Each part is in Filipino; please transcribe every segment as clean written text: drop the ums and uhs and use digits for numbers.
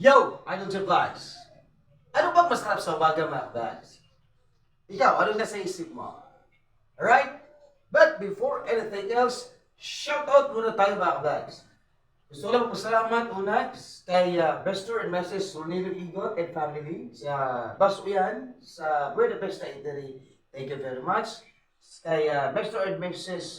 Yo, Idol J Vlogs. Ano bang masarap sa umaga mga vlogs? Ikaw, ano nasa isip mo? Alright? But before anything else, shout out muna tayo mga vlogs. Gusto ko lang magpasalamat una kay Bestor and Mrs. Ronilo Igot and family sa Basuyan, sa Buena Vista Italy. Thank you very much. Kay Bestor and Mrs.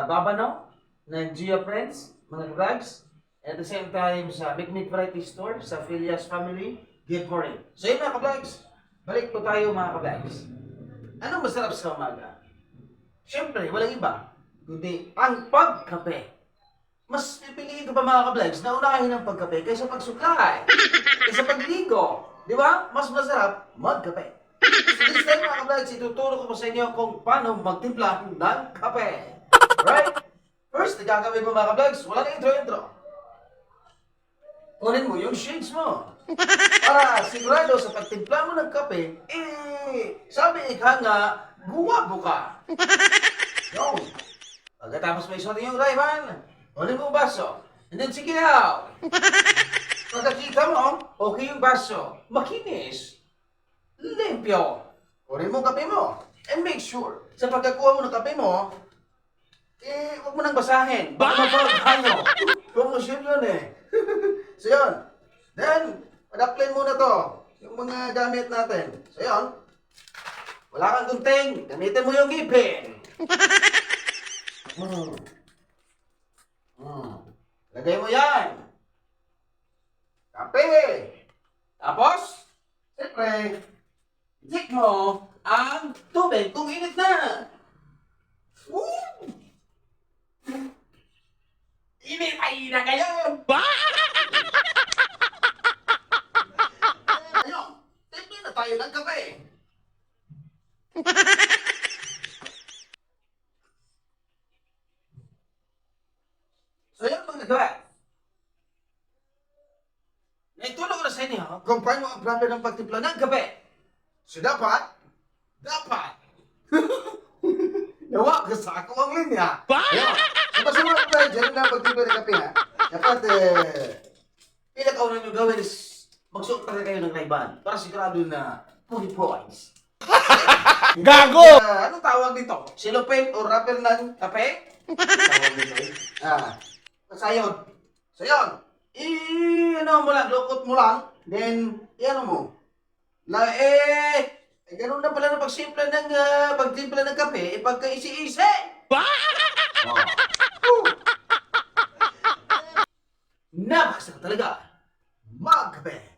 Babano ng Gia Friends, mga vlogs. And at the same time sa Big Meat Variety Store, sa Filias Family, good morning. So yun mga ka-vlogs, balik po tayo mga ka-vlogs. Anong masarap sa umaga? Siyempre, walang iba, kundi ang pagkape. Mas pipiliin ko pa mga ka-vlogs na unahin ang pagkape kaysa pagsuklay, kaysa pagligo. Di ba? Mas masarap magkape. So this time mga ka-vlogs, ituturo ko po sa inyo kung paano magtimpla ng kape. Right? First, gagawin mo mga ka-vlogs, walang intro-intro. Kunin mo yung shades mo. Para sigurado sa pagtimpla mo ng kape, sabi ika nga, guwapo ka. Yo. Pagkatapos may isuot yung rayban, kunin mo yung baso. And then sige now. Pagkakita mo, okay yung baso. Makinis. Limpyo. Kunin mo yung kape mo. And make sure, sa pagkakuha mo ng kape mo, huwag mo nang basahin. Baka mapaghanyo. Promotion yun eh. So yun. Then, padaplin muna to. Yung mga gamit natin. So yun. Wala kang gunting. Gamitin mo yung ngipin. Lagay mo yan. Kape. Tapos, siyempre, check mo ang tubig kung init na. Woo! Init ay na ngayon! Ayun, timple na tayo ng kape. So yun mga gawa. Naitulong ko na sa inyo kung paano ang proper ng pagtimpla ng kape. So dapat, nawa ka sa ako ang linya. Ayun. Kapag sa mga tayo dyan na pagtimpla ng kape ha, dapat pinakauna nyo gawin is magsuot talaga kayo ng rayban para sigurado na fully points. Gago! Anong tawag dito? Cellophane or wrapper ng kape? Tawag dito eh. Sayod. Sayod. Ano mo lang, lukot mo lang, then, ano mo. Ganun na pala na pagtimpla ng kape, pagka-isi-isi. Napakasarap talaga. Magkape.